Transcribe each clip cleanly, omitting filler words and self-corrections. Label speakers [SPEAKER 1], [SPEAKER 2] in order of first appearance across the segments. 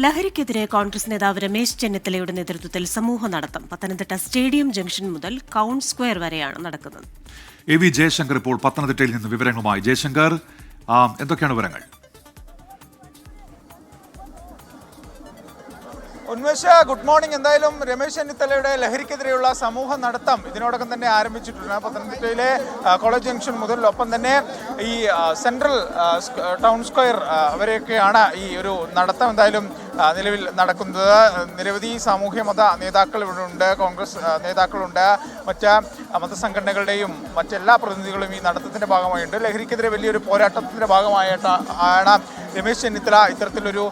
[SPEAKER 1] ലഹരിക്കെതിരെ കോൺഗ്രസ് നേതാവ് രമേശ് ചെന്നിത്തലയുടെ നേതൃത്വത്തിൽ സമൂഹ നടത്തം പത്തനംതിട്ട സ്റ്റേഡിയം ജംഗ്ഷൻ മുതൽ കൌണ്ട് സ്ക്വയർ വരെയാണ് നടക്കുന്നത്.
[SPEAKER 2] എ.വി. ജയശങ്കർ ഇപ്പോൾ പത്തനംതിട്ടയിൽ നിന്ന് വിവരങ്ങളുമായി. ജയശങ്കർ, എന്തൊക്കെയാണ് വിവരങ്ങൾ?
[SPEAKER 3] Unmesh, good morning. എന്തായാലും രമേശ് ചെന്നിത്തലയുടെ ലഹരിക്കെതിരെയുള്ള സമൂഹ നടത്തം ഇതിനോടകം തന്നെ ആരംഭിച്ചിട്ടുണ്ട്. പത്തനംതിട്ടയിലെ കോളേജ് ജംഗ്ഷൻ മുതൽ ഒപ്പം തന്നെ ഈ സെൻട്രൽ ടൗൺ സ്ക്വയർ വരെയൊക്കെയാണ് ഈ ഒരു നടത്തം എന്തായാലും നിലവിൽ നടക്കുന്നത്. നിരവധി സാമൂഹ്യ മത നേതാക്കൾ ഇവിടെ ഉണ്ട്, കോൺഗ്രസ് നേതാക്കളുണ്ട്, മറ്റ് മതസംഘടനകളുടെയും മറ്റെല്ലാ പ്രതിനിധികളും ഈ നടത്തത്തിൻ്റെ ഭാഗമായിട്ടുണ്ട്. ലഹരിക്കെതിരെ വലിയൊരു പോരാട്ടത്തിൻ്റെ ഭാഗമായിട്ടാണ് രമേശ് ചെന്നിത്തല ഇത്തരത്തിലൊരു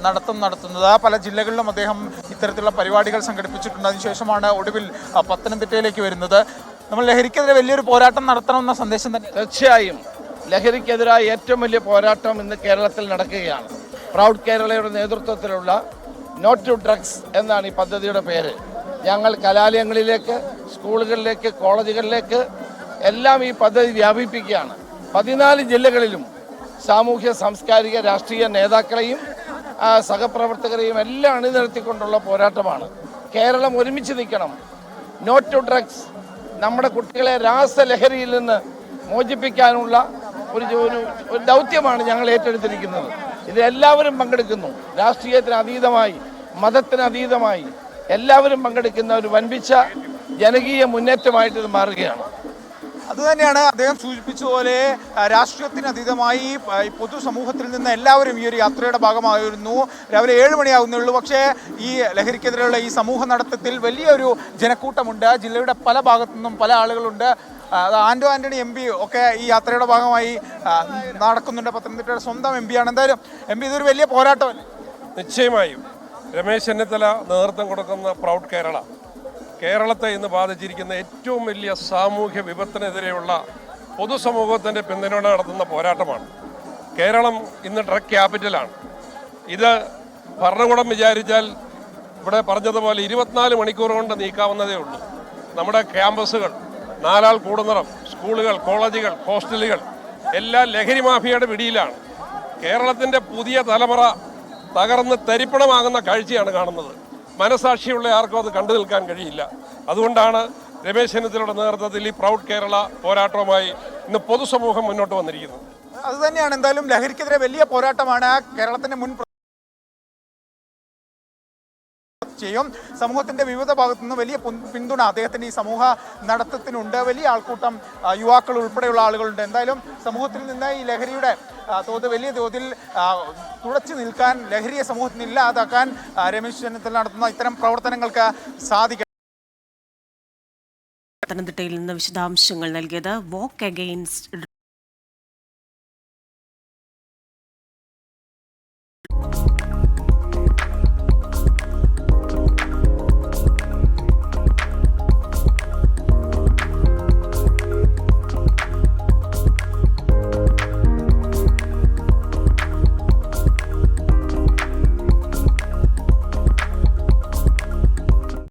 [SPEAKER 3] നടത്തം നടത്തുന്നത്. പല ജില്ലകളിലും അദ്ദേഹം ഇത്തരത്തിലുള്ള പരിപാടികൾ സംഘടിപ്പിച്ചിട്ടുണ്ട്. അതിനുശേഷമാണ് ഒടുവിൽ പത്തനംതിട്ടയിലേക്ക് വരുന്നത്. നമ്മൾ ലഹരിക്കെതിരെ വലിയൊരു പോരാട്ടം നടത്തണമെന്ന സന്ദേശം തന്നെ.
[SPEAKER 4] തീർച്ചയായും ലഹരിക്കെതിരായ ഏറ്റവും വലിയ പോരാട്ടം ഇന്ന് കേരളത്തിൽ നടക്കുകയാണ്. പ്രൗഡ് കേരളയുടെ നേതൃത്വത്തിലുള്ള നോ ടു ഡ്രഗ്സ് എന്നാണ് ഈ പദ്ധതിയുടെ പേര്. ഞങ്ങൾ കലാലയങ്ങളിലേക്ക്, സ്കൂളുകളിലേക്ക്, കോളേജുകളിലേക്ക് എല്ലാം ഈ പദ്ധതി വ്യാപിപ്പിക്കുകയാണ്. 14 ജില്ലകളിലും സാമൂഹ്യ സാംസ്കാരിക രാഷ്ട്രീയ നേതാക്കളെയും സഹപ്രവർത്തകരെയും എല്ലാം അണിനിരത്തിക്കൊണ്ടുള്ള പോരാട്ടമാണ്. കേരളം ഒരുമിച്ച് നിൽക്കണം. No to drugs. നമ്മുടെ കുട്ടികളെ രാസലഹരിയിൽ നിന്ന് മോചിപ്പിക്കാനുള്ള ഒരു ദൗത്യമാണ് ഞങ്ങൾ ഏറ്റെടുത്തിരിക്കുന്നത്. ഇത് എല്ലാവരും പങ്കെടുക്കുന്നു. രാഷ്ട്രീയത്തിന് അതീതമായി, മതത്തിന് അതീതമായി എല്ലാവരും പങ്കെടുക്കുന്ന ഒരു വൻപിച്ച ജനകീയ മുന്നേറ്റമായിട്ട് ഇത് മാറുകയാണ്.
[SPEAKER 3] അതുതന്നെയാണ് അദ്ദേഹം സൂചിപ്പിച്ചതുപോലെ രാഷ്ട്രീയത്തിന് അതീതമായി പൊതുസമൂഹത്തിൽ നിന്ന് എല്ലാവരും ഈ ഒരു യാത്രയുടെ ഭാഗമായിരുന്നു. രാവിലെ 7 മണിയാകുന്നുള്ളൂ. പക്ഷേ ഈ ലഹരിക്കെതിരെയുള്ള ഈ സമൂഹ നടത്തത്തിൽ വലിയൊരു ജനക്കൂട്ടമുണ്ട്. ജില്ലയുടെ പല ഭാഗത്തു നിന്നും പല ആളുകളുണ്ട്. ആന്റണി MP ഒക്കെ ഈ യാത്രയുടെ ഭാഗമായി നടക്കുന്നുണ്ട്. പത്തനംതിട്ടയുടെ സ്വന്തം MP ആണ്. എന്തായാലും MP, ഇതൊരു വലിയ പോരാട്ടമല്ലേ?
[SPEAKER 5] നിശ്ചയമായും രമേശ് ചെന്നിത്തല നേതൃത്വം കൊടുക്കുന്ന പ്രൗഡ് കേരളത്തെ ഇന്ന് ബാധിച്ചിരിക്കുന്ന ഏറ്റവും വലിയ സാമൂഹ്യ വിപത്തിനെതിരെയുള്ള പൊതുസമൂഹത്തിൻ്റെ പിന്തുണ നടത്തുന്ന പോരാട്ടമാണ്. കേരളം ഇന്ന് ഡ്രഗ് ക്യാപിറ്റലാണ്. ഇത് ഭരണകൂടം വിചാരിച്ചാൽ ഇവിടെ പറഞ്ഞതുപോലെ 24 മണിക്കൂർ കൊണ്ട് നീക്കാവുന്നതേ ഉള്ളൂ. നമ്മുടെ ക്യാമ്പസുകൾ, 4 ആൾ കൂടുന്നിടം, സ്കൂളുകൾ, കോളേജുകൾ, ഹോസ്റ്റലുകൾ എല്ലാം ലഹരി മാഫിയയുടെ പിടിയിലാണ്. കേരളത്തിൻ്റെ പുതിയ തലമുറ തകർന്ന് തരിപ്പണമാകുന്ന കാഴ്ചയാണ് കാണുന്നത്. മനസാക്ഷിയുള്ള ആർക്കും അത് കണ്ടു നിൽക്കാൻ കഴിയില്ല. അതുകൊണ്ടാണ് രമേശ് ചെന്നിത്തലയുടെ നേതൃത്വത്തിൽ ഈ പ്രൗഡ് കേരള പോരാട്ടവുമായി ഇന്ന് പൊതുസമൂഹം മുന്നോട്ട് വന്നിരിക്കുന്നത്.
[SPEAKER 3] അതുതന്നെയാണ്. എന്തായാലും ലഹരിക്കെതിരെ വലിയ പോരാട്ടമാണ്. കേരളത്തിന്റെ മുൻ ചെയ്യും. സമൂഹത്തിന്റെ വിവിധ ഭാഗത്തു നിന്ന് വലിയ പിന്തുണ അദ്ദേഹത്തിന്റെ ഈ സമൂഹ നടത്തത്തിനുണ്ട്. വലിയ ആൾക്കൂട്ടം, യുവാക്കൾ ഉൾപ്പെടെയുള്ള ആളുകളുണ്ട്. എന്തായാലും സമൂഹത്തിൽ നിന്ന് ഈ ലഹരിയുടെ തോത് വലിയ തോതിൽ തുടച്ചു നിൽക്കാൻ, ലഹരിയെ സമൂഹത്തിന് ഇല്ലാതാക്കാൻ രമേശ് ചെന്നിത്തല നടത്തുന്ന ഇത്തരം പ്രവർത്തനങ്ങൾക്ക് സാധിക്കും.
[SPEAKER 1] പത്തനംതിട്ടയിൽ നിന്ന് വിശദാംശങ്ങൾ നൽകിയത് വോക്ക് അഗെയിൻസ്റ്റ്